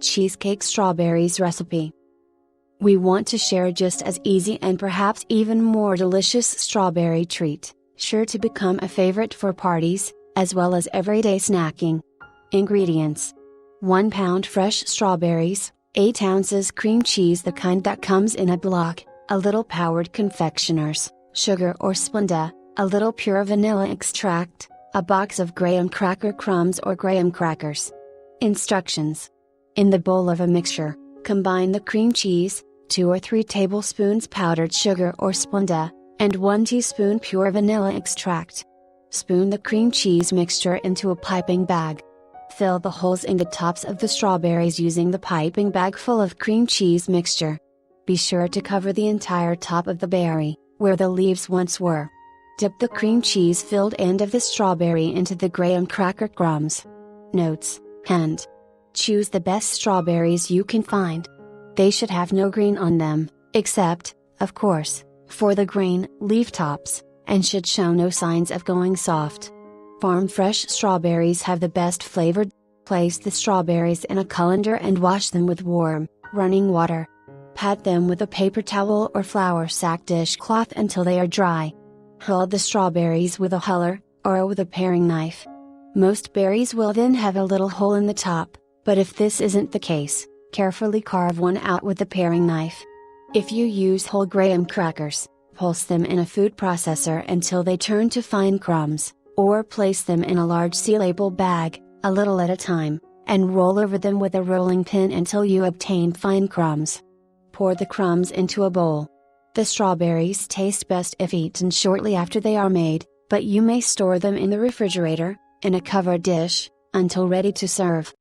Cheesecake Strawberries Recipe. We want to share just as easy and perhaps even more delicious strawberry treat, sure to become a favorite for parties, as well as everyday snacking. Ingredients: 1 pound fresh strawberries, 8 ounces cream cheese, the kind that comes in a block, a little powdered confectioner's sugar or Splenda, a little pure vanilla extract, a box of graham cracker crumbs or graham crackers. Instructions: in the bowl of a mixture, combine the cream cheese, 2 or 3 tablespoons powdered sugar or Splenda, and 1 teaspoon pure vanilla extract. Spoon the cream cheese mixture into a piping bag. Fill the holes in the tops of the strawberries using the piping bag full of cream cheese mixture. Be sure to cover the entire top of the berry, where the leaves once were. Dip the cream cheese filled end of the strawberry into the graham cracker crumbs. Notes: and choose the best strawberries you can find. They should have no green on them, except, of course, for the green leaf tops, and should show no signs of going soft. Farm fresh strawberries have the best flavor. Place the strawberries in a colander and wash them with warm, running water. Pat them with a paper towel or flour sack dishcloth until they are dry. Hull the strawberries with a huller, or with a paring knife. Most berries will then have a little hole in the top, but if this isn't the case, carefully carve one out with the paring knife. If you use whole graham crackers, pulse them in a food processor until they turn to fine crumbs, or place them in a large sealable bag, a little at a time, and roll over them with a rolling pin until you obtain fine crumbs. Pour the crumbs into a bowl. The strawberries taste best if eaten shortly after they are made, but you may store them in the refrigerator, in a covered dish, until ready to serve.